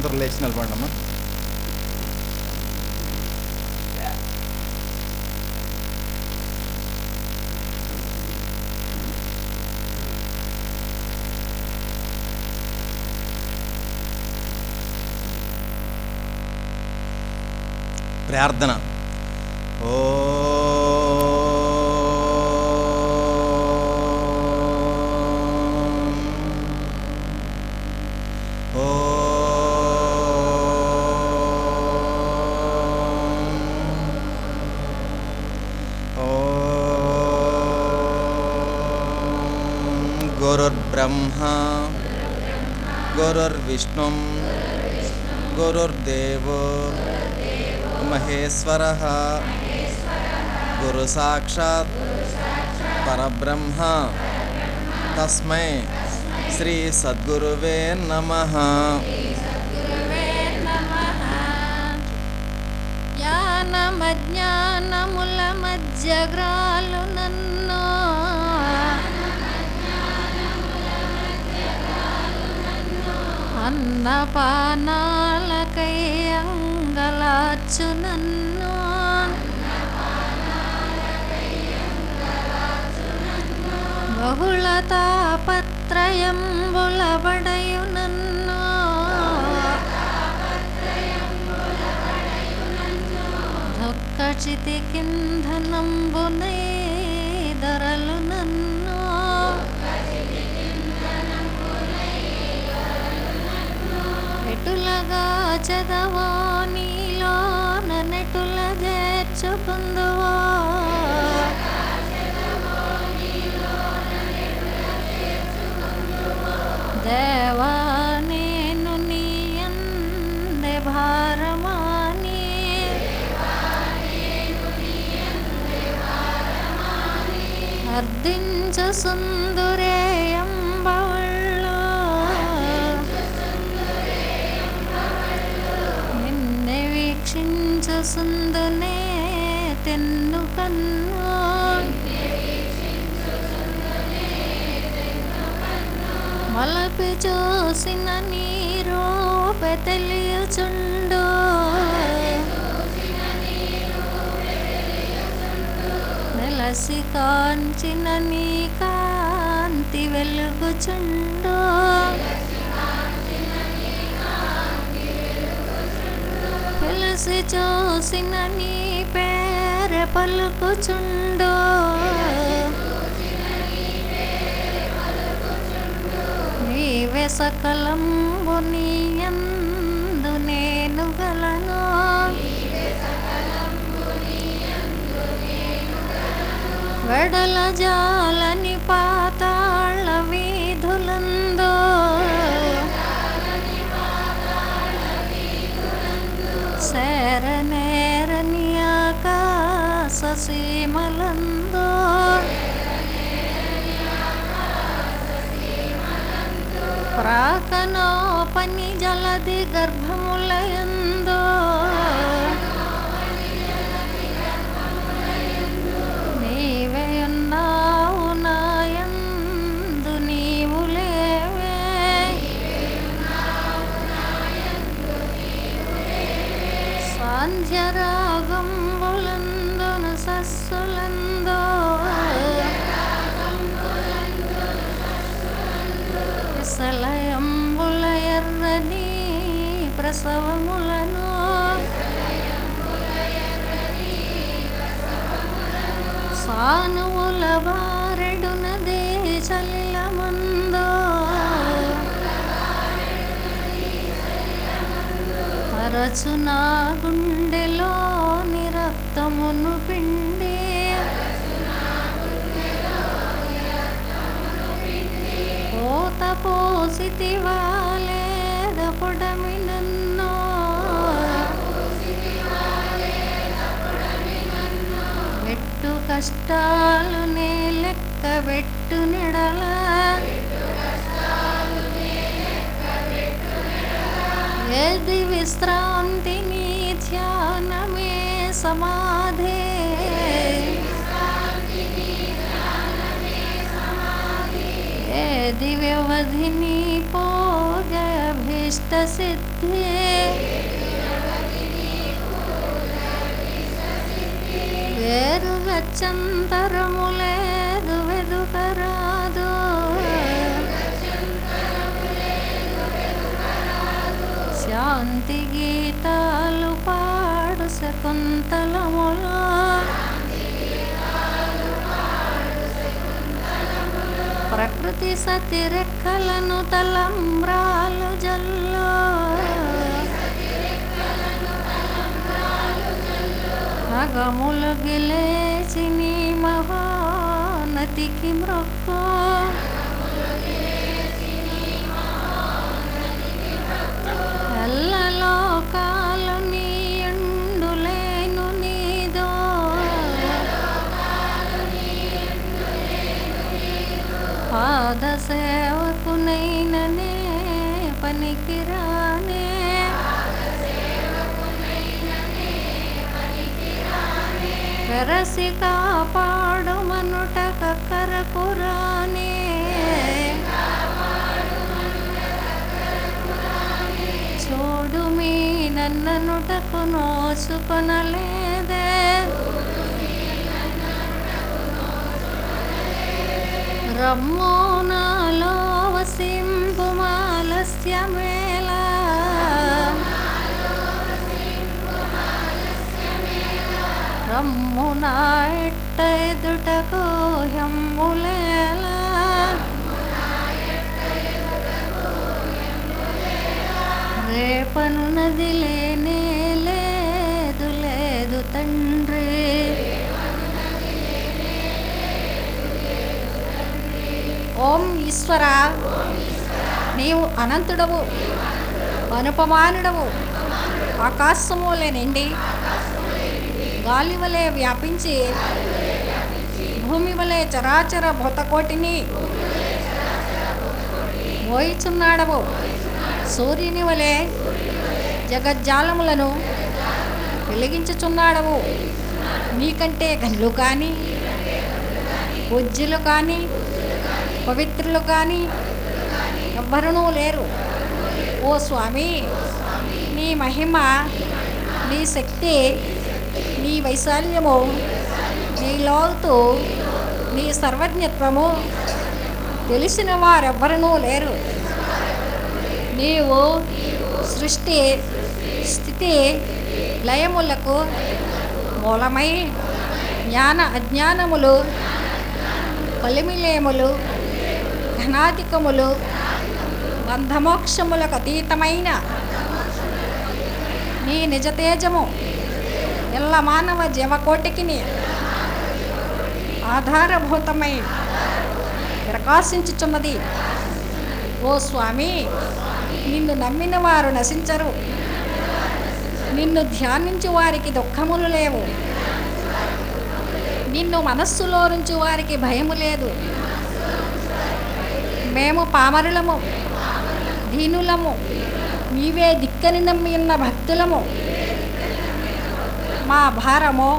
అందరూ లేచి నిలబడమ్మా. ప్రార్థన. గురుర్బ్రహ్మ గురుర్విష్ణు గురుర్దేవో మహేశ్వరః గురు సాక్షాత్ పరబ్రహ్మ తస్మై శ్రీ సద్గురువే నమః. జ్ఞానమజ్ఞానముల మధ్యగ్రాలు నన్ను అన్నపానాలకై అంగలార్చు నన్ను బహుళ తాపత్రయంబులబడయు నన్ను దుఃఖచితి కింధనంబునై ధరలు నన్ను ఎటులగా చదవో నీలో నన్నెటుల చేర్చుకుందువో దేవా నేను నీ యందే భారమాని అర్ధించు సుందురేయంబవళ్ళు నిన్నే వీక్షించు సుందునే తెన్ను కన్ను మలపి చూసిన నీ రూపే తెలియచుండు నెలసి కాంచిన నీ కాంతి వెలుగుచుండు పిలిసి చూసిన నీ పేరు పలుకుచుండు నీవే సకలంబు నీయందు నేను గలను వెడల జాలని పాతాళ వీధులందు శరణేరని ఆకాశ సీమలందు ప్రాకనోపని జలది గర్భములయందు నీవే ఉన్నావు నాయందు నీవు లేవే సాంధ్యరాగంబులందును సస్సులందు విసలయంబుల ఎర్రని ప్రసవములను సానువుల బారెడునదే చలిలమందు తరచునా గుండెలో నిరక్తమును పిండి పోత పోసితివా లేద పొడమి నన్ను పెట్టు కష్టాలు నే లెక్క పెట్టు నెడల ఏది విశ్రాంతి నీ ధ్యానమే సమాధే ఏది వ్యవధి నీ పోగ జగద్భీష్టసిద్ధి వేరు గచ్చంతరము లేదు వెదుకరాదు శాంతి గీతాలు పాడు శకుంతలములో ప్రకృతి సతిరెక్కలను తలంబ్రాలు జల్లో అగములు గిలేచి నీ మహానతికి మృక్కు ఎల్లలోకాలు నీ ఎండులేను నీదో పాద సేవకునైననే పనికిరానే వెరసి కాపాడు మనుట కక్కరకురానే చూడు మీ నన్ననుటకు నోచుకొనలేదే రమ్మో నాలో వసింపు మాలస్యమేలా రమ్ము నా ఎట్ట ఎదుటకు హెమ్ములేలా రేపనున్నది లేనే లేదు లేదు తండ్రి ఓం ఈశ్వర నీవు అనంతుడవు అనుపమానుడవు ఆకాశములే నిండి గాలి వలె వ్యాపించి భూమి వలె చరాచర భూతకోటిని మోయిచున్నాడవు సూర్యుని వలె జగజ్జాలములను వెలిగించుచున్నాడవు నీకంటే గనులు కానీ పూజ్యులు కానీ పవిత్రులు కానీ ఎవ్వరూ లేరు ఓ స్వామి నీ మహిమ నీ శక్తి నీ వైశాల్యము నీ లోతు నీ సర్వజ్ఞత్వము తెలిసిన వారెవ్వరూ లేరు నీవు సృష్టి స్థితి లయములకు మూలమై జ్ఞాన అజ్ఞానములు కలిమిలేములు ఘనాధికములు బంధమోక్షములకు అతీతమైన నీ నిజతేజము ఎల్ల మానవ జీవకోటికి ఆధారభూతమై ప్రకాశించుచున్నది ఓ స్వామి నిన్ను నమ్మిన వారు నశించరు నిన్ను ధ్యానించు వారికి దుఃఖములు లేవు నిన్ను మనస్సులో నుంచి వారికి భయము లేదు మేము పామరులము దీనులము నీవే దిక్కని నమ్మి ఉన్న భక్తులము మా భారము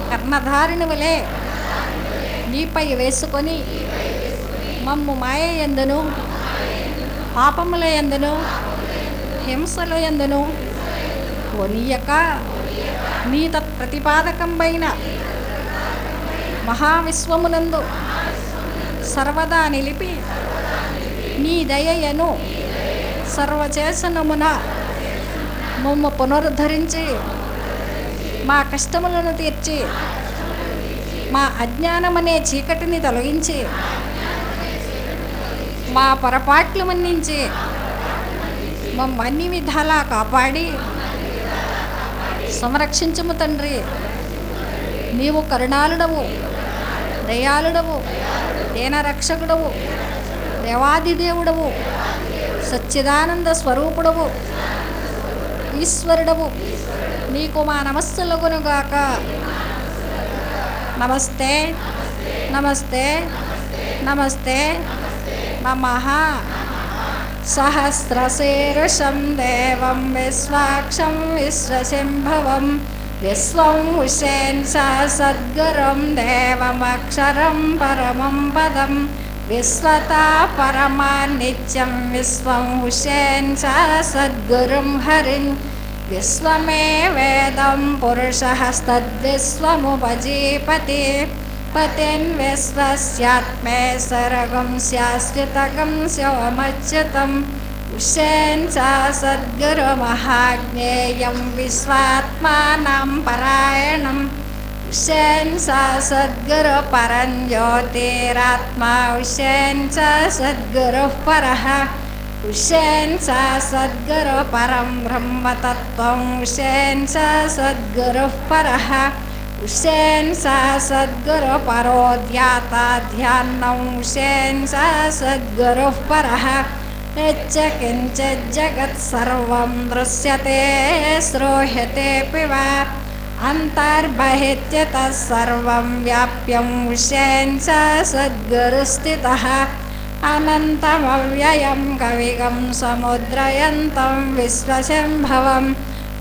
కర్ణధారిని వలె నీపై వేసుకొని మమ్ము మాయ యందును పాపముల యందును హింసల యందును కొనియక నీ తత్ప్రతిపాదకంబైన మహావిశ్వమునందు సర్వదా నిలిపి నీ దయయను సర్వచేతనమున మమ్ము పునరుద్ధరించి మా కష్టములను తీర్చి మా అజ్ఞానమనే చీకటిని తొలగించి మా పొరపాట్లు మన్నించి మమ్మ అన్ని విధాలా కాపాడి సంరక్షించుము తండ్రి నీవు కరుణాళుడవు దయాళుడవు దీనరక్షకుడవు దేవాదిదేవుడవు సచ్చిదానంద స్వరూపుడవు ఈశ్వరుడవు నీకు మా నమస్సులగునుగాక నమస్తే నమస్తే నమస్తే నమః సహస్రశీర్షం దేవం విశ్వాక్షం విశ్వశంభవం విశ్వం ఉషేన్ సద్గురం దేవమక్షరం పరమం పదం विश्वता परमानित्यं विश्वं हुसेन च सद्गुरुं हरिं विश्वमेवेदं पुरुषस्तद्विश्वमुपजीपति पतिं विश्वस्यात्मे सर्गं शाश्वतगं शिवमच्युतं हुसेन च सद्गुरुमहाज्ञेयं विश्वात्मानां परायणं हुसेन च सद्गुरु परं ज्योतिरात्मा हुसेन च सद्गुरुः परः हुसेन च सद्गुरु परं ब्रह्मतत्त्वं हुसेन च सद्गुरुः परः हुसेन च सद्गुरु परो ध्याता ध्यानं हुसेन च सद्गुरुः परः यच्च किञ्चित् जगत् सर्वं दृश्यते श्रूयतेऽपि वा अन्तर्बहित्यतः सर्वं व्याप्यं हुसेन च सद्गुरुस्थितः अनन्तमव्ययं कविगं समुद्रयन्तं विश्वशम्भवं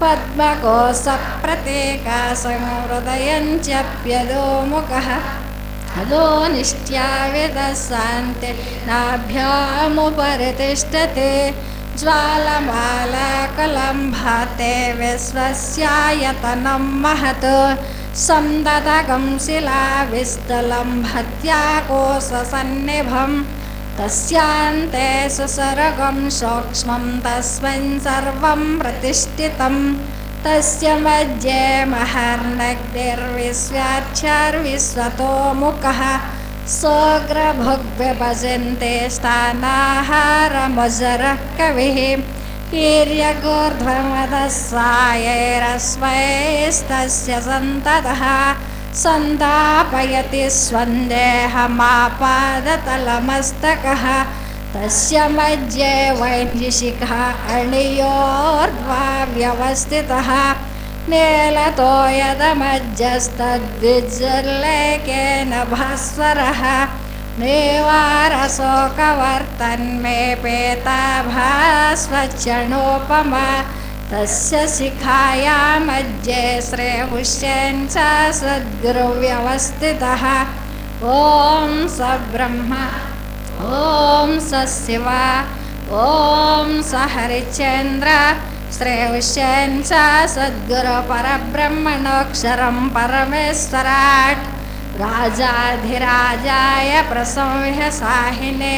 पद्मकोशप्रतीकासंहृदयञ्चप्यदोमुखः अदो निष्ट्याविदशान्ते नाभ्यामुपरितिष्ठते ज्वालमालाकलं भाते विश्वस्यायतनं महत् संददगं शिलाविस्थलं भत्याकोशसन्निभं तस्यान्ते सुसर्गं सूक्ष्मं तस्मिन् सर्वं प्रतिष्ठितं तस्य मध्ये महर्नग्निर्विश्वाक्षरविश्वतोमुखः सोऽग्रभुग्विभजन्ते स्थानाहारमजरः कविः कीर्यगोर्ध्वमदस्सायैरस्वैस्तस्य सन्ततः सन्तापयति स्वन्देहमापादतलमस्तकः तस्य मध्ये वैशिखः अणियोर्ध्वा व्यवस्थितः नीलतो यदमध्यस्तद्विज्जल्लेकेन भास्वरः नेवारशोकवर्तन्मेपेताभास्वच्चणोपमा तस्य शिखाया मध्ये श्रीहुसेन च सद्गुरुव्यवस्थितः ॐ स ब्रह्म ॐ स शिव ॐ स हरिश्चन्द्र श्रीहुसेन च सद्गुरु परब्रह्मणोऽक्षरं परमेश्वराट् राजाधिराजाय प्रसंह्यसाहिने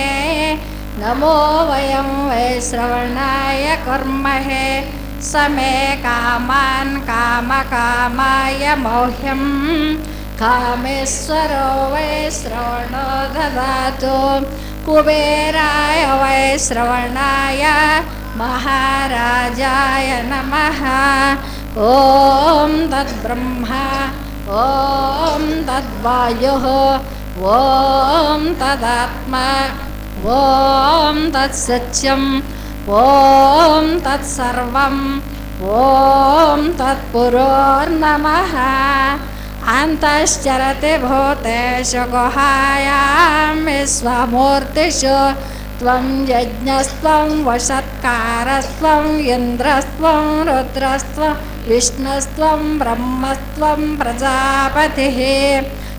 नमो वयं वै श्रवणाय कुर्महे समे कामान् कामकामाय मह्यं कामेश्वरो वै श्रवणो ददातु कुबेराय वै श्रवणाय महाराजाय नमः ॐ तद्ब्रह्मा ॐ तद्वायुः ॐ तदात्मा ॐ तत्सत्यम् ॐ तत्सर्वम् ॐ तत्पुरोर्नमः अन्तश्चरति भूतेषु गुहायां विश्वमूर्तिषु त्वं यज्ञस्त्वं वषत्कारस्त्वं इन्द्रस्त्वं रुद्रस्त्वं विष्णुस्त्वं ब्रह्मस्त्वं प्रजापतिः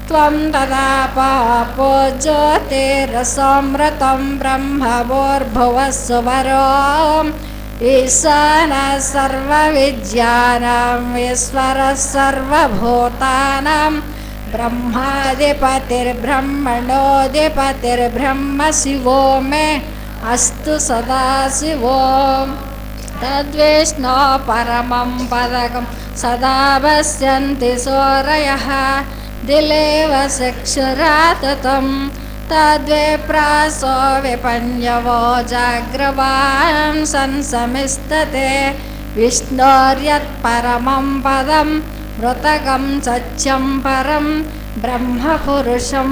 त्वं तदापापो ज्योतिरसमृतं ब्रह्मभूर्भुवस्सुवरो ईशानः सर्वविद्यानां ईश्वरः सर्वभूतानां ब्रह्माधिपतिर्ब्रह्मणोऽधिपतिर्ब्रह्म शिवो मे अस्तु सदाशिवो तद्विष्णो परमं पदकं सदा पश्यन्ति सूरयः दिलेव चक्षुराततं तद्विप्रासो विपन्यवो जाग्रवां संसमिस्तते विष्णोर्यत्परमं पदं मृतकं सत्यं परं ब्रह्मपुरुषं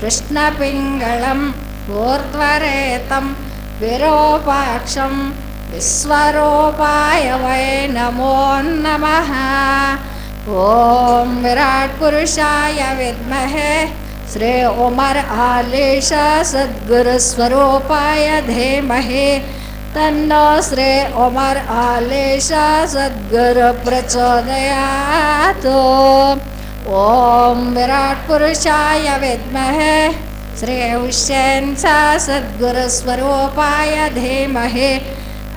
कृष्णपिङ्गळम् ऊर्ध्वरेतं विरूपाक्षं विश्वरूपाय वै नमो नमः ॐ विराट्पुरुषाय विद्महे श्री उमर आलेश सद्गुरुस्वरूपाय धीमहि तन्नो श्री उमर आलेश सद्गुरु प्रचोदयात् ॐ विराट्पुरुषाय विद्महे श्री हुसैन सा सद्गुरु स्वरूपाय धीमहि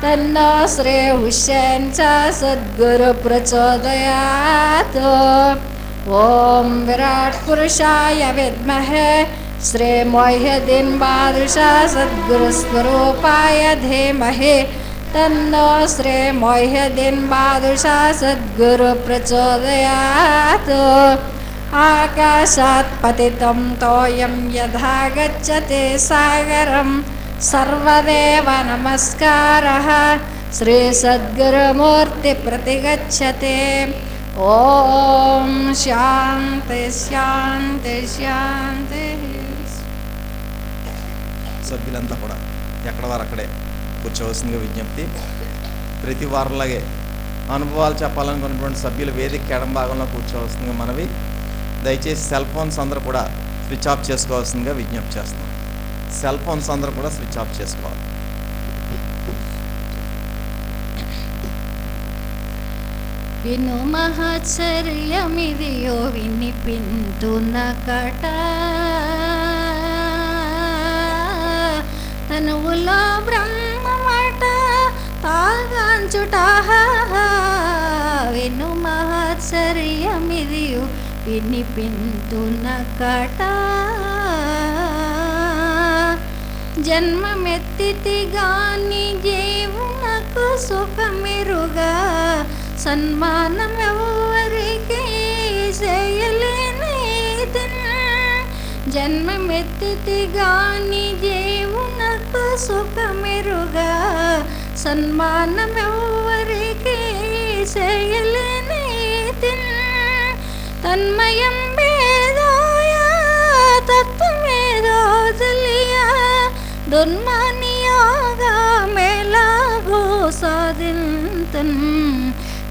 तन्नो श्री हुसैन सा सद्गुरु प्रचोदयात्। ओम विराट पुरुषाय विद्महे श्री मोहिउद्दीन बादशाह सद्गुरु स्वरूपाय धीमहि तन्नो श्री मोहिउद्दीन बादशाह सद्गुरु प्रचोदयात्। आकाशात् पतितं तोयं यथा गच्छति सागरं सर्वदेव नमस्कारः श्री सद्गुरुमूर्ति प्रतिगच्छति। ओम शांति शांति शांति। సభ్యులంతా కూడా ఎక్కడ వారు అక్కడే కూర్చోవలసిందిగా విజ్ఞప్తి. ప్రతి వారంలాగే అనుభవాలు చెప్పాలనుకున్నటువంటి సభ్యులు వేదిక ఎడం భాగంలో కూర్చోవలసిందిగా మనవి. దయచేసి సెల్ ఫోన్స్ అందరూ కూడా స్విచ్ ఆఫ్ చేసుకోవాల్సిందిగా విజ్ఞప్తి చేస్తున్నాం. సెల్ ఫోన్స్ అందరూ కూడా స్విచ్ ఆఫ్ చేసుకోవాలి. విను మహోత్సర్యమిదియో వినిపింతునకట తనువులో బ్రహ్మమట తాగాంచుట. విను మహోత్సర్యమిదియో వినిపింతునకట జన్మమెత్తితి గాని జీవునకు సుఖమెరుగా సన్మానమెవ్వరికి చేయలేనిదిన్. జన్మమెత్తితి గాని జీవునకు సుఖమెరుగా సన్మానమెవ్వరికి చేయలేనిదిన్. తన్మయం వేదోయ తత్వమేదో తెలియ దుర్మానియోగా మేలాగో సాధింతన్.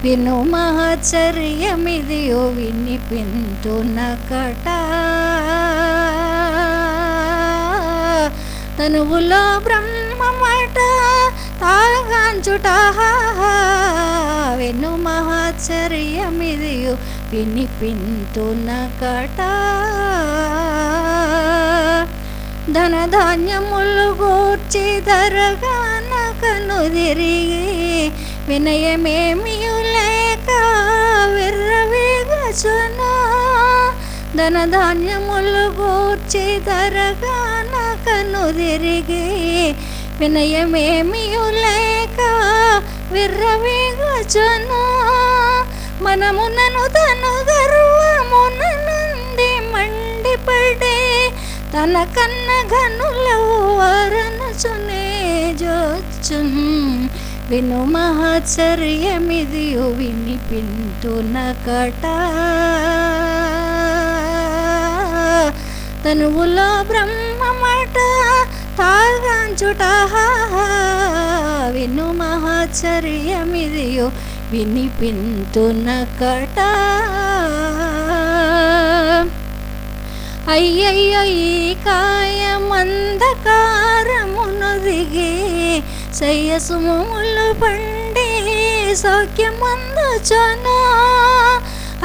విను మహోత్సర్యమిదియో వినిపింతునకట తనువులో బ్రహ్మమట తాగాంచుట. విను మహోత్సర్యమిదియో వినిపింతునకట ధనధాన్యములు గూర్చి ధరగాన కనుదిరిగి వినయమేమియు లేక విర్రవీగచును. ధనధాన్యములు గూర్చి ధరగాన కనుదిరిగి వినయమేమియు లేక విర్రవీగచును. మనమునను తను గర్వమున నుండి మండిపడే తన కన్న ఘనులవరనచునే జోచున్. విను మహోత్సర్యమిదియో వినిపింతునకట తనువులో బ్రహ్మమట తాగాంచుట. విను మహోత్సర్యమిదియో వినిపింతునకట. అయ్యయ్యో ఈ కాయమందకారమును దిగి శయ్యసుములు పండి సౌఖ్యమందుచును.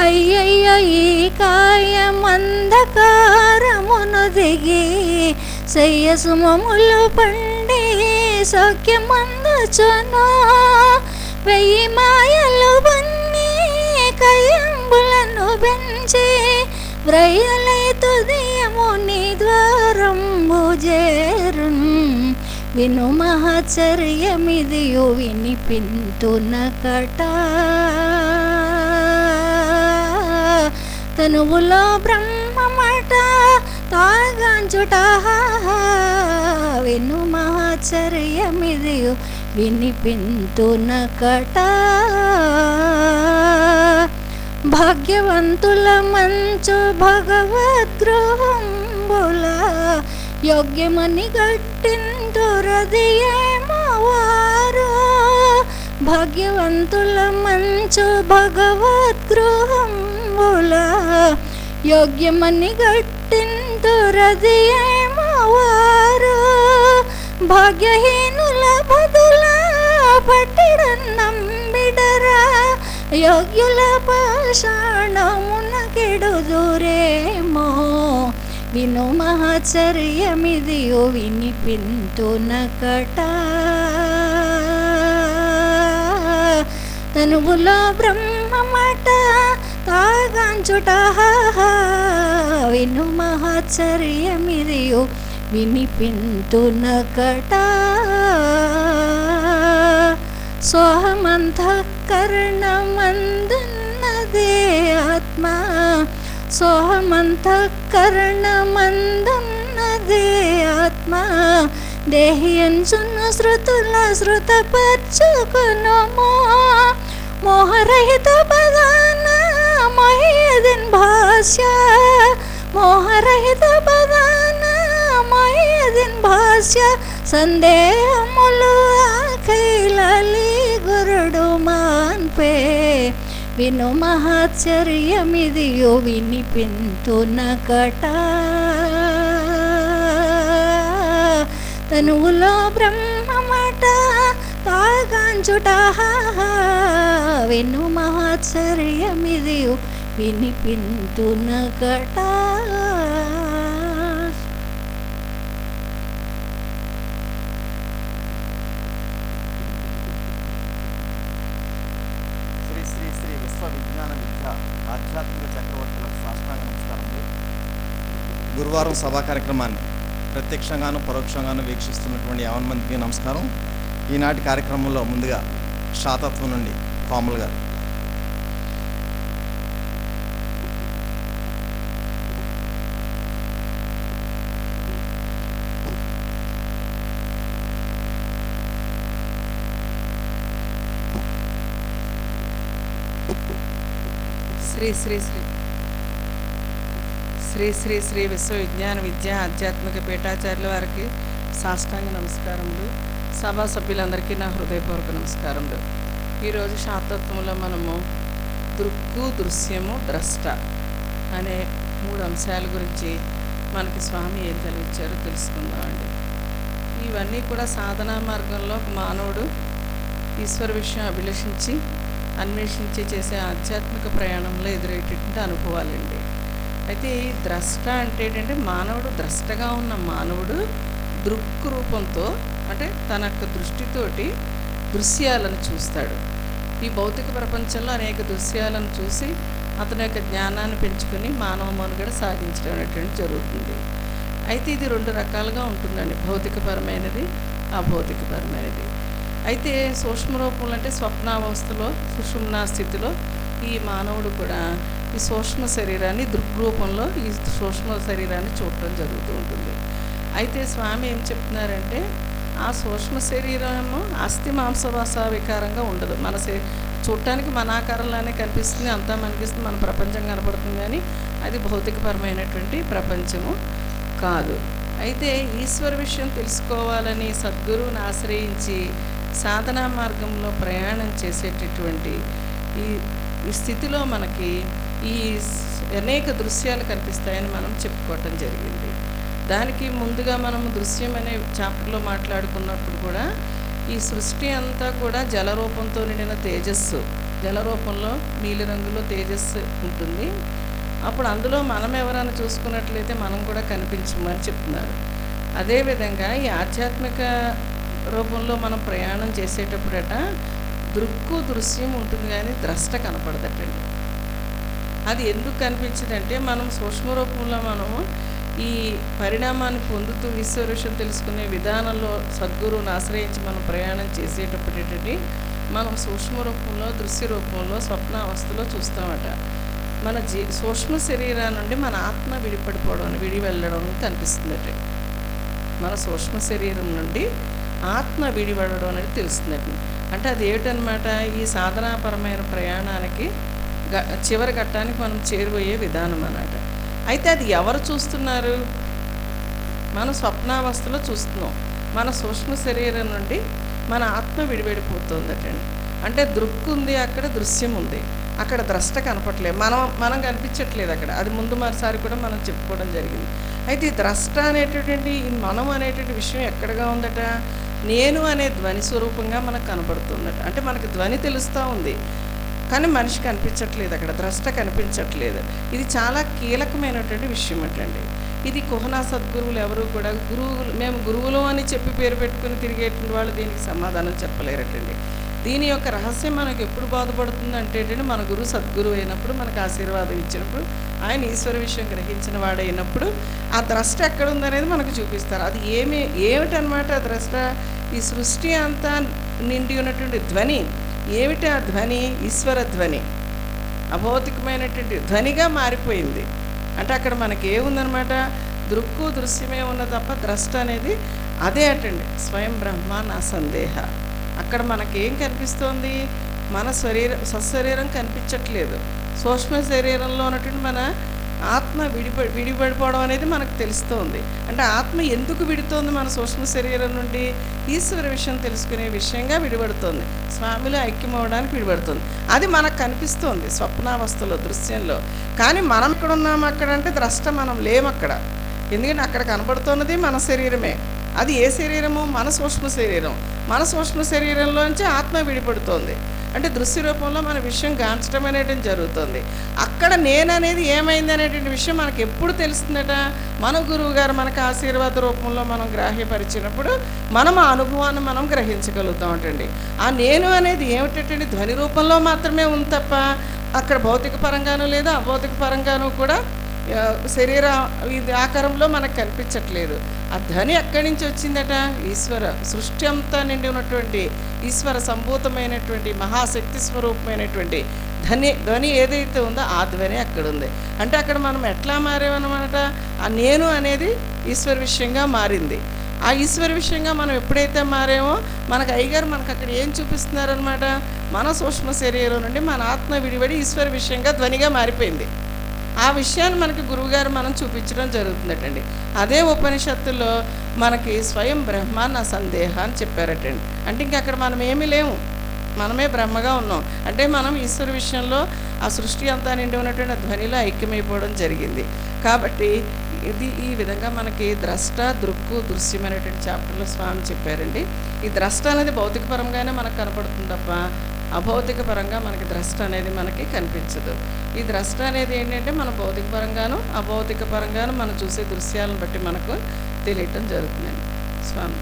అయ్యయ్యో ఈ కాయమందకారమును దిగి శయ్యసుములు పండి సౌఖ్యమందుచును. వెయ్యి మాయలు బన్ని కయంబులను పెంచి వ్రయలై తుదియము నీ ద్వారంబు చేరున్. విను మహోత్సర్యమిదియో వినిపింతునకట తనువులో బ్రహ్మమట తాగాంచుట. విను మహోత్సర్యమిదియో వినిపింతునకట భాగ్యవంతుల మంచు భగవద్గృహంబుల యోగ్యమని గట్టింతురదియేమవారు. భాగ్యవంతుల మంచు భగవద్గృహంబుల యోగ్యమని గట్టింతురదియేమవారు. భాగ్యహీనుల బదుల పట్టిడన్నంబిడరా యోగ్యుల పాషాణమున కెడుదురేమో. విను మహాచర్యమిదియో వినిపింతునకట తనువులో బ్రహ్మమట తాగాంచుట విను మహాచర్యమిదియో వినిపింతునకట సోహమంతఃకరణమందున్నదే ఆత్మ సోహమంతఃకరణమందున్నదే ఆత్మ దేహియంచును శృతుల శృతపరచుకునుమో మోహరహిత పదాన మహేదిన్ భాష్య మోహరహిత పదాన మహేదిన్ భాష్య సందేహములు అఖిలలి గురుడు మాన్పే విను మహాచర్యమిదియో వినిపింతునకట తనువులో బ్రహ్మమట తాగాంచుట విను మహాచర్యమిదియో వినిపింతునకట శ్రీ శ్రీ శ్రీ విశ్వవిజ్ఞాన విద్య ఆధ్యాత్మిక చక్రవర్తులకు సాష్టాంగ నమస్కారములు. గురువారం సభా కార్యక్రమాన్ని ప్రత్యక్షంగాను పరోక్షంగాను వీక్షిస్తున్నటువంటి 50 మందికి నమస్కారం. ఈనాటి కార్యక్రమంలో ముందుగా శాతత్వం నుండి కోమల్ గారు. శ్రీ శ్రీ శ్రీ శ్రీ శ్రీ శ్రీ విశ్వవిజ్ఞాన విద్య ఆధ్యాత్మిక పీఠాచార్యుల వారికి సాష్టాంగ నమస్కారములు. సభా సభ్యులందరికీ నా హృదయపూర్వక నమస్కారములు. ఈరోజు శాతత్వంలో మనము దృక్కు దృశ్యము ద్రష్ట అనే 3 అంశాల గురించి మనకి స్వామి ఏం తెలివిచ్చారో తెలుసుకుందామండి. ఇవన్నీ కూడా సాధనా మార్గంలో మానవుడు ఈశ్వర విషయం అభిలషించి అన్వేషించి చేసే ఆధ్యాత్మిక ప్రయాణంలో ఎదురయ్యేటటువంటి అనుభవాలండి. అయితే ఈ ద్రష్ట అంటే ఏంటంటే మానవుడు ద్రష్టగా ఉన్న మానవుడు దృక్ రూపంతో అంటే తన యొక్క దృష్టితోటి దృశ్యాలను చూస్తాడు. ఈ భౌతిక ప్రపంచంలో అనేక దృశ్యాలను చూసి అతని యొక్క జ్ఞానాన్ని పెంచుకొని మానవ మనుగడ సాగించడం అనేటువంటి జరుగుతుంది. అయితే ఇది 2 రకాలుగా ఉంటుందండి, భౌతికపరమైనది అభౌతికపరమైనది. అయితే సూక్ష్మ రూపంలో అంటే స్వప్నావస్థలో సుషుమ్నా స్థితిలో ఈ మానవుడు కూడా ఈ సూక్ష్మ శరీరాన్ని దృగ్రూపంలో ఈ సూక్ష్మ శరీరాన్ని చూడటం జరుగుతూ ఉంటుంది. అయితే స్వామి ఏం చెప్తున్నారంటే ఆ సూక్ష్మ శరీరము అస్థి మాంసవాస వికారంగా ఉండదు. మన చూడటానికి మన ఆకారంలానే కనిపిస్తుంది, అంతా మనకిస్తుంది, మన ప్రపంచం కనపడుతుంది, కానీ అది భౌతికపరమైనటువంటి ప్రపంచము కాదు. అయితే ఈశ్వర విషయం తెలుసుకోవాలని సద్గురువుని ఆశ్రయించి సాధనా మార్గంలో ప్రయాణం చేసేటటువంటి ఈ స్థితిలో మనకి ఈ అనేక దృశ్యాలు కనిపిస్తాయని మనం చెప్పుకోవటం జరిగింది. దానికి ముందుగా మనము దృశ్యం అనే చాప్టర్లో మాట్లాడుకున్నప్పుడు కూడా ఈ సృష్టి అంతా కూడా జలరూపంతో నిండిన తేజస్సు, జలరూపంలో నీలిరంగులో తేజస్సు ఉంటుంది. అప్పుడు అందులో మనం ఎవరైనా చూసుకున్నట్లయితే మనం కూడా కనిపించమని చెప్తున్నారు. అదేవిధంగా ఈ ఆధ్యాత్మిక రూపంలో మనం ప్రయాణం చేసేటప్పుడట దృక్కు దృశ్యం ఉంటుంది కానీ ద్రష్ట కనపడదటండి. అది ఎందుకు కనిపించిందంటే మనం సూక్ష్మ రూపంలో మనము ఈ పరిణామాన్ని పొందుతూ ఈశ్వర విషయం తెలుసుకునే విధానంలో సద్గురువుని ఆశ్రయించి మనం ప్రయాణం చేసేటప్పటి మనం సూక్ష్మ రూపంలో దృశ్య రూపంలో స్వప్నావస్థలో చూస్తామట. మన సూక్ష్మ శరీరం నుండి మన ఆత్మ విడిపడిపోవడం విడి వెళ్ళడం కనిపిస్తుందట. మన సూక్ష్మ శరీరం నుండి ఆత్మ విడిపడడం అనేది తెలుస్తుందట. అంటే అది ఏమిటనమాట, ఈ సాధనాపరమైన ప్రయాణానికి చివరి ఘట్టానికి మనం చేరువయ్యే విధానం అన్నమాట. అయితే అది ఎవరు చూస్తున్నారు? మన స్వప్నావస్థలో చూస్తున్నాం. మన సూక్ష్మ శరీరం నుండి మన ఆత్మ విడిపడిపోతుందటండి. అంటే దృక్కు ఉంది, అక్కడ దృశ్యం ఉంది, అక్కడ ద్రష్ట కనపట్లేదు, మనం కనిపించట్లేదు అక్కడ. అది ముందు మరోసారి కూడా మనం చెప్పుకోవడం జరిగింది. అయితే ఈ ద్రష్ట అనేటటువంటి ఈ మనం అనేటువంటి విషయం ఎక్కడగా ఉందట, నేను అనే ధ్వని స్వరూపంగా మనకు కనపడుతుందట. అంటే మనకి ధ్వని తెలుస్తూ ఉంది కానీ మనిషి కనిపించట్లేదు, అక్కడ ద్రష్ట కనిపించట్లేదు. ఇది చాలా కీలకమైనటువంటి విషయం అటండి. ఇది కుహనా సద్గురువులు ఎవరు కూడా మేము గురువులు అని చెప్పి పేరు పెట్టుకుని తిరిగేటువంటి వాళ్ళు దీనికి సమాధానం చెప్పలేరటండి. దీని యొక్క రహస్యం మనకు ఎప్పుడు బాధపడుతుంది అంటే మన గురువు సద్గురువు అయినప్పుడు, మనకు ఆశీర్వాదం ఇచ్చినప్పుడు, ఆయన ఈశ్వర విషయం గ్రహించిన వాడైనప్పుడు ఆ ద్రష్ట ఎక్కడ ఉందనేది మనకు చూపిస్తారు. అది ఏమిటనమాట ఆ ద్రష్ట? ఈ సృష్టి అంతా నిండి ఉన్నటువంటి ధ్వని ఏమిటి? ఆ ధ్వని ఈశ్వర ధ్వని, అభౌతికమైనటువంటి ధ్వనిగా మారిపోయింది. అంటే అక్కడ మనకి ఏముందనమాట? దృక్కు దృశ్యమే ఉన్న తప్ప ద్రష్ట అనేది అదే అటండి. స్వయం బ్రహ్మ నా సందేహ. అక్కడ మనకేం కనిపిస్తోంది? మన సశరీరం కనిపించట్లేదు. సూక్ష్మ శరీరంలో ఉన్నటువంటి మన ఆత్మ విడిపడిపోవడం అనేది మనకు తెలుస్తోంది. అంటే ఆత్మ ఎందుకు విడుతోంది మన సూక్ష్మ శరీరం నుండి? ఈశ్వర విషయం తెలుసుకునే విషయంగా విడిపడుతోంది, స్వామిలో ఐక్యమవడానికి విడిపడుతుంది. అది మనకు కనిపిస్తోంది స్వప్నావస్థలో, దృశ్యంలో. కానీ మనం ఇక్కడ ఉన్నాము అక్కడంటే ద్రష్ట మనం లేము అక్కడ. ఎందుకంటే అక్కడ కనబడుతున్నది మన శరీరమే. అది ఏ శరీరము? మన సూక్ష్మ శరీరం. మన సూక్ష్మ శరీరంలోంచి ఆత్మ విడిపడుతోంది. అంటే దృశ్య రూపంలో మన విషయం గాంచడం అనేది జరుగుతుంది. అక్కడ నేననేది ఏమైంది అనేటువంటి విషయం మనకు ఎప్పుడు తెలుస్తుందట? మన గురువు గారు మనకు ఆశీర్వాద రూపంలో మనం గ్రాహ్యపరిచినప్పుడు మనం ఆ అనుభవాన్ని మనం గ్రహించగలుగుతామటండి. ఆ నేను అనేది ఏమిటండి? ధ్వని రూపంలో మాత్రమే ఉంది తప్ప అక్కడ భౌతిక పరంగానూ లేదా అభౌతిక పరంగానూ కూడా శరీర ఇది ఆకారంలో మనకు కనిపించట్లేదు. ఆ ధ్వని ఎక్కడి నుంచి వచ్చిందట? ఈశ్వర సృష్టి అంతా నిండి ఉన్నటువంటి ఈశ్వర సంభూతమైనటువంటి మహాశక్తి స్వరూపమైనటువంటి ధ్వని ఏదైతే ఉందో ఆ ధ్వని అక్కడ ఉంది. అంటే అక్కడ మనం ఎట్లా మారామన్నమాట? ఆ నేను అనేది ఈశ్వర విషయంగా మారింది. ఆ ఈశ్వర విషయంగా మనం ఎప్పుడైతే మారామో మనకు అయ్యగారు మనకు అక్కడ ఏం చూపిస్తున్నారనమాట? మన సూక్ష్మ శరీరం నుండి మన ఆత్మ విడిపడి ఈశ్వర విషయంగా ధ్వనిగా మారిపోయింది. ఆ విషయాన్ని మనకి గురువుగారు మనం చూపించడం జరుగుతుందటండి. అదే ఉపనిషత్తుల్లో మనకి స్వయం బ్రహ్మ నా సందేహ అని చెప్పారటండి. అంటే ఇంక అక్కడ మనం ఏమీ లేము, మనమే బ్రహ్మగా ఉన్నాం. అంటే మనం ఈశ్వర విషయంలో ఆ సృష్టి అంతా నిండి ఉన్నటువంటి ధ్వనిలో ఐక్యమైపోవడం జరిగింది. కాబట్టి ఇది ఈ విధంగా మనకి ద్రష్ట దృక్కు దృశ్యమైనటువంటి చాప్టర్లో స్వామి చెప్పారండి. ఈ ద్రష్ట అనేది భౌతిక పరంగానే మనకు కనపడుతుంది తప్ప అభౌతిక పరంగా మనకి ద్రష్ట అనేది మనకి కనిపించదు. ఈ ద్రష్ట అనేది ఏంటంటే మన భౌతిక పరంగాను అభౌతిక పరంగాను మనం చూసే దృశ్యాలను బట్టి మనకు తెలియటం జరుగుతుందండి. స్వామి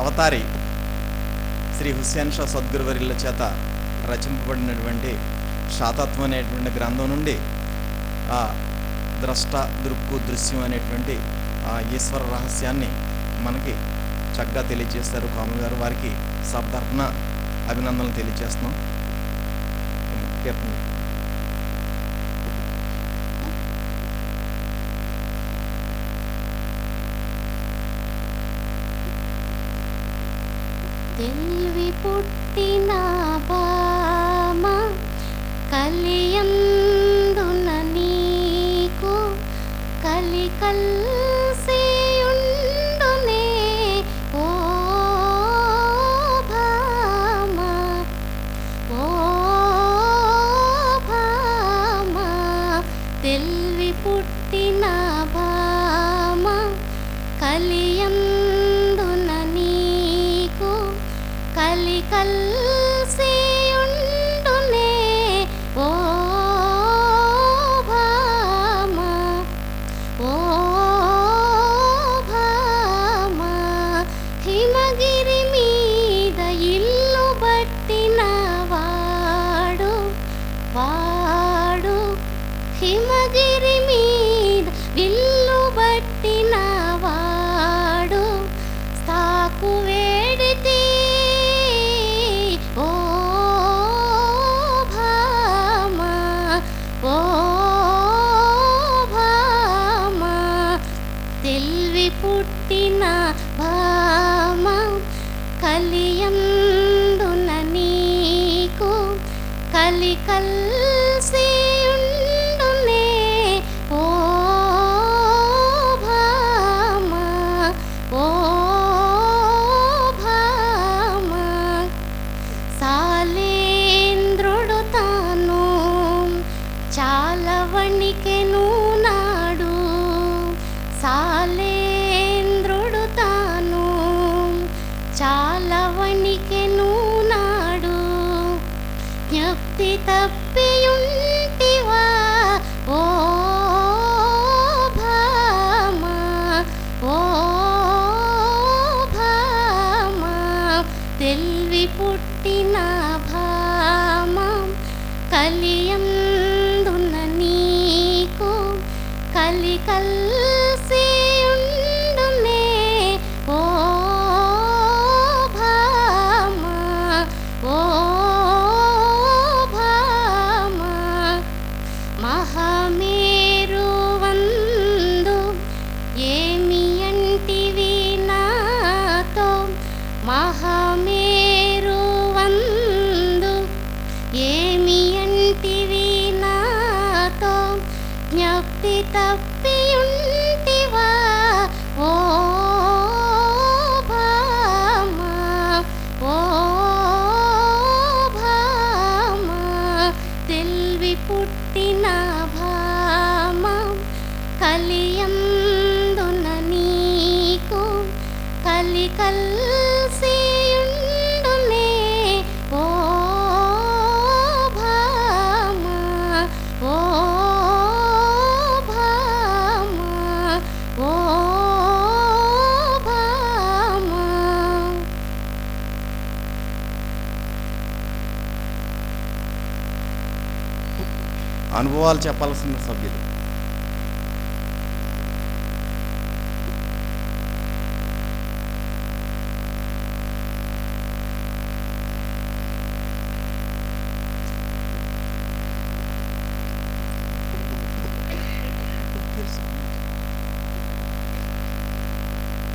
అవతారి శ్రీ హుస్సేన్ షా సద్గురువర్యుల చేత రచింపబడినటువంటి శాతత్వం అనేటువంటి గ్రంథం నుండి ఆ ద్రష్ట దృక్కు దృశ్యం అనేటువంటి ఆ ఈశ్వర రహస్యాన్ని మనకి చక్కగా తెలియజేస్తారు కాము గారు. వారికి సభతరపున అభినందనలు తెలియజేస్తున్నాం. తెలివి పుట్టిన బామ కలియందున నీకు కలి కల్సియుండునే ఓ భామ ఓ భామ తెలివి పుట్టిన భామ కలియందున నీకు కలి కల్సియుండునే ఓ భామ ఓ భామ హిమగిరి మీద ఇల్లు బట్టిన వాడు వాడు హిమగిరి మీద ఇల్లు బట్టిన వాడు తాకు వేడితే ఓ భామ ఓ భామ తెలివి పుట్టిన భామ కలియందున నీకు కలి కల్సియుండునే ఓ భామ ఓ భామ సాలేంద్రుడు తాను చాలా వణికెను నాడు సాలేంద్రుడు తాను చాలా వణికెను నాడు జ్ఞప్తి తప్పియుంటివా ఓ భామా ఓ భామా తెల్వి పుట్టిన భామా కలియందున నీకు కలి కల్సి ఉండునే ఓ భామా ఓ భామా మహామేరు వందు ఏమి అంటివి నాతో మహామేరు వందు ఏమి అంటివి నాతో జ్ఞప్తి తప్పియుంటివా ఓ భామా ఓ భామా తెల్వి పుట్టిన భామా కలియందున నీకు కలి కల్సి ఉండునే ఓ భామా ఓ భామా ఓ భామా అనుభవాలు చెప్పాల్సిన సభ్యులు.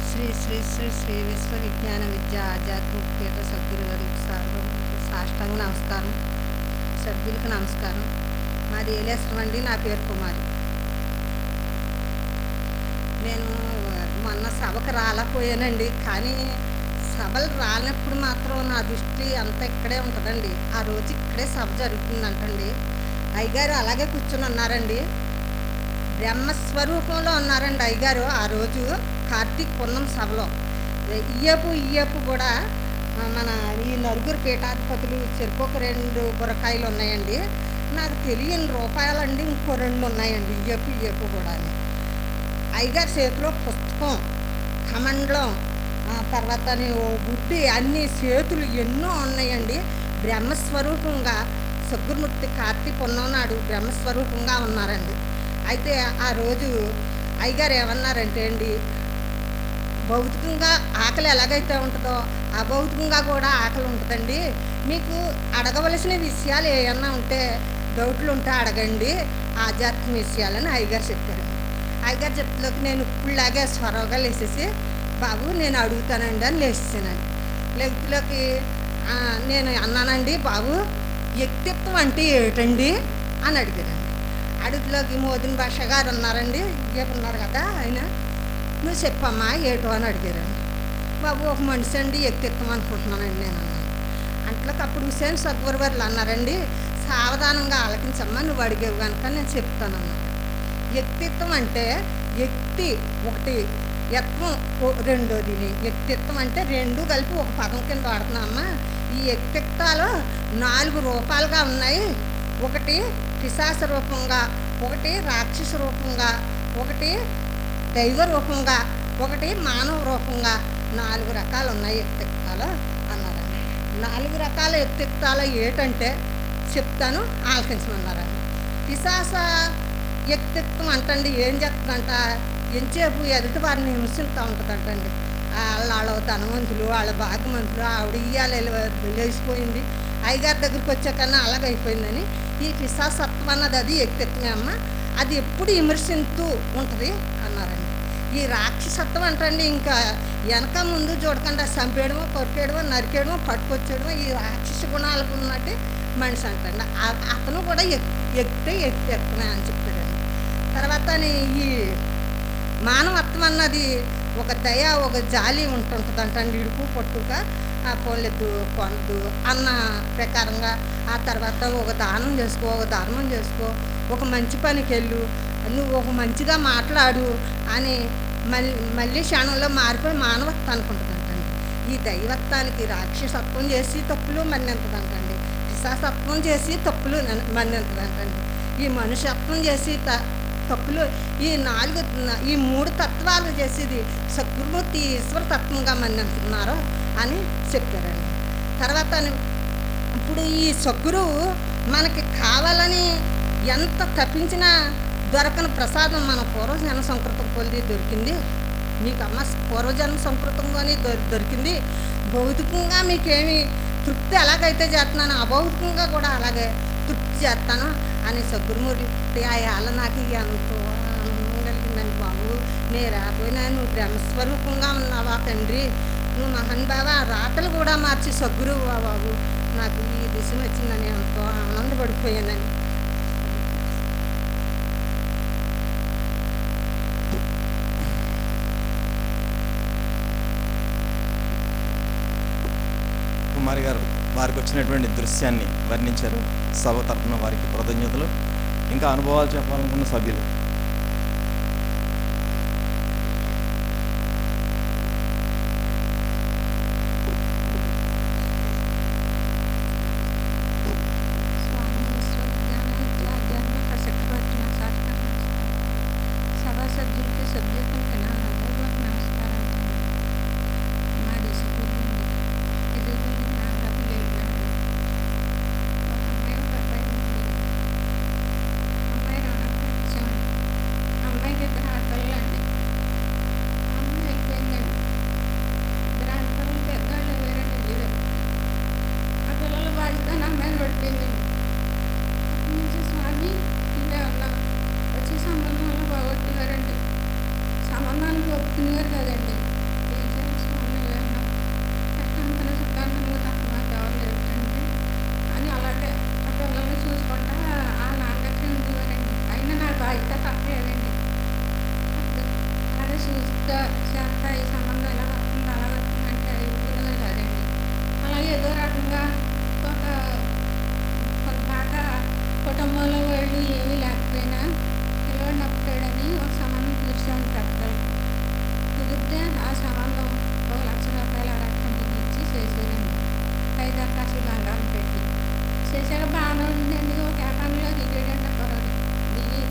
శ్రీ శ్రీ శ్రీ శ్రీ విశ్వ విజ్ఞాన విద్య ఆధ్యాత్మిక పీఠ సభ్యులు గారికి సాష్టాంగ నమస్కారం, సభ్యులకు నమస్కారం. మాది ఏలేశ్వరం అండి. నా పేరు కుమారి. నేను మొన్న సభకు రాలేకపోయానండి. కానీ సభలు రానప్పుడు మాత్రం నా దృష్టి అంతా ఇక్కడే ఉంటుందండి. ఆ రోజు ఇక్కడే సభ జరుగుతుందంటండి. అయ్యగారు అలాగే కూర్చొని ఉన్నారండి. బ్రహ్మస్వరూపంలో ఉన్నారండి అయ్యగారు. ఆ రోజు కార్తీక పున్నం సభలో ఇయ్యపు కూడా మన ఈ నలుగురు పీఠాధిపతులు చెరుకొక 2 బుర్రకాయలు ఉన్నాయండి. నాకు తెలియని రూపాయలండి ఇంకో 2 ఉన్నాయండి. ఇయ్యపు కూడా అని అయ్యగారి చేతిలో పుస్తకం, కమండలం, తర్వాత బుడ్డి, అన్ని చేతులు ఎన్నో ఉన్నాయండి. బ్రహ్మస్వరూపంగా సద్గురుమూర్తి కార్తీక పున్నం నాడు బ్రహ్మస్వరూపంగా ఉన్నారండి. అయితే ఆ రోజు అయ్యగారు ఏమన్నారంటే అండి, భౌతికంగా ఆకలి ఎలాగైతే ఉంటుందో అభౌతికంగా కూడా ఆకలి ఉంటుందండి. మీకు అడగవలసిన విషయాలు ఏమన్నా ఉంటే, డౌట్లు ఉంటే అడగండి, ఆధ్యాత్మిక విషయాలని అయ్యగారు చెప్పారండి. అయ్యగారు చెప్తలోకి నేను ఇప్పుడులాగే స్వరగా లేచేసి, బాబు నేను అడుగుతానండి అని లేచానండి. లెగుతులోకి నేను అన్నానండి, బాబు వ్యక్తిత్వం అంటే ఏమిటండి అని అడిగానండి. అడుగులోకి మోదిన్ భాష గారు ఉన్నారండి, ఉన్నారు కదా, ఆయన నువ్వు చెప్పమ్మా ఏటో అని అడిగారండి. బాబు ఒక మనిషి అండి వ్యక్తిత్వం అనుకుంటున్నానండి నేను అన్నాను. అంట్లోకి అప్పుడు హుసేన్ సద్గురు వారు అన్నారండి, సావధానంగా ఆలకించమ్మా, నువ్వు అడిగేవు కనుక నేను చెప్తానన్నాను. వ్యక్తిత్వం అంటే వ్యక్తి ఒకటి, యత్వం రెండోదిని. వ్యక్తిత్వం అంటే 2 కలిపి ఒక పదం కింద వాడుతున్నామమ్మా. ఈ వ్యక్తిత్వాలు 4 రూపాలుగా ఉన్నాయి. ఒకటి పిశాచ రూపంగా, ఒకటి రాక్షస రూపంగా, ఒకటి దైవ రూపంగా, ఒకటి మానవ రూపంగా 4 రకాలు ఉన్నాయి వ్యక్తిత్వాలు అన్నారండి. 4 రకాల వ్యక్తిత్వాలు ఏంటంటే చెప్తాను, ఆలకించమన్నారండి. పిశాచ వ్యక్తిత్వం అంటండి ఏం చెప్తుందంట, ఎంతసేపు ఎదుటి వారిని హింసిస్తూ ఉంటుందంటండి. వాళ్ళ ధనవంతులు, వాళ్ళ భాగ్యవంతులు, ఆవిడ ఇయ్యాలి లేచిపోయింది, అయ్యగారి దగ్గరికి వచ్చాకన్నా అలాగైపోయిందని. ఈ పిశాచత్వం అన్నది అది వ్యక్తిత్వమే అమ్మ, అది ఎప్పుడు విమర్శిస్తూ ఉంటుంది అన్నారండి. ఈ రాక్షసత్వం అంటండి ఇంకా వెనక ముందు చూడకుండా చంపేయడమో, కొరికేయడమో, నరికేయడమో, పట్టుకొచ్చేయడమో ఈ రాక్షస గుణాలకు ఉన్నట్టు మనిషి అంటండి. అతను కూడా వ్యక్తిత్వమే అని చెప్తాడండి. తర్వాత ఈ మానవత్వం అన్నది ఒక దయ, ఒక జాలి ఉంటుంటుంది అంటండి. ఇడుపు పొట్టుగా పోలేదు పొందు అన్న ప్రకారంగా. ఆ తర్వాత ఒక దానం చేసుకో, ఒక ధర్మం చేసుకో, ఒక మంచి పనికి వెళ్ళు, నువ్వు ఒక మంచిగా మాట్లాడు అని మళ్ళీ క్షణంలో మారిపోయి మానవత్వం అనుకుంటుంది అంటండి. ఈ దైవత్వానికి రాక్షసత్వం చేసి తప్పులు మన్నింతదంటండి, పిశాసత్వం చేసి తప్పులు మన్నింతదంటండి, ఈ మనుషత్వం చేసి తప్పులు ఈ మూడు తత్వాలు చేసేది సద్గురుమూర్తి ఈశ్వర తత్వంగా మన్నింతున్నారు అని చెప్పారండి. తర్వాత ఇప్పుడు ఈ సద్గురువు మనకి కావాలని ఎంత తప్పించినా దొరకని ప్రసాదం మన పూర్వజన్మ సంస్కృతం కొలిది దొరికింది. మీకు అమ్మ పూర్వజన్మ సంస్కృతంగానే దొరికింది. భౌతికంగా మీకేమి తృప్తి ఎలాగైతే చేస్తున్నానో అభౌతికంగా కూడా అలాగే తృప్తి చేస్తాను అని సద్గురుమూర్తి అలా నాకు ఎంతో ఆనందం కలిగిందండి. బాబు నేను రాబోయినా నువ్వు బ్రహ్మస్వరూపంగా ఉన్నావా తండ్రి, నువ్వు మహానుభావ రాతలు కూడా మార్చి సద్గురువు బాబు నాకు ఈ విషయం వచ్చిందని ఎంతో ఆనందపడిపోయానని. కుమారి గారు వారికి వచ్చినటువంటి దృశ్యాన్ని వర్ణించారు. సభ తరఫున వారికి కృతజ్ఞతలు. ఇంకా అనుభవాలు చెప్పాలనుకున్న సభ్యులు ఒప్పుకునేవారు కదండి. స్వామి ఎక్కడ సుఖాన్ని తక్కువ కావాలంటే అని అలాగే ఆ పిల్లల్ని చూసుకుంటా ఆ నాన్నకి ఉండేవారండి. అయినా నా బాధ్యత తప్పలేదండి. అలాగే చూస్తా చేస్తా ఈ సంబంధం ఎలా వస్తుంది అలా వస్తుంది అంటే ఒప్పుకునేవారు కాదండి. అలాగే ఏదో రకంగా కొంత బాగా కుటుంబంలో వాళ్ళు ఏమీ లేకపోయినా పిల్లవాడిని అప్పుతాడని ఒక సంబంధం తీర్చాను పెద్దలు. కుదిరితే ఆ సంబంధం ₹1,00,000 రక్తం ఇచ్చి చేసేదండి. 5 అకాశీ బంగారం పెట్టి చేశాక బాగానే ఉండిందండి. ఒక ఏకాంలో దిగేటంటే పొరడు దిగి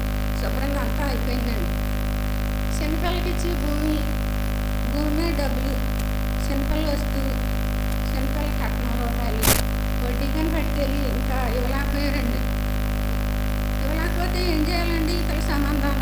శుభ్రంగా అంతా అయిపోయిందండి. చిన్నపిల్లలకి ఇచ్చి భూమి డబ్బులు చిన్నపిల్లలు వస్తూ చిన్నపిల్లల కట్నం రూపాయలు వడ్డీకని పట్టుకెళ్ళి ఇంకా ఇవ్వలేకపోయారండి. ఇవ్వలేకపోతే ఏం చేయాలండి? ఇతర సంబంధాలు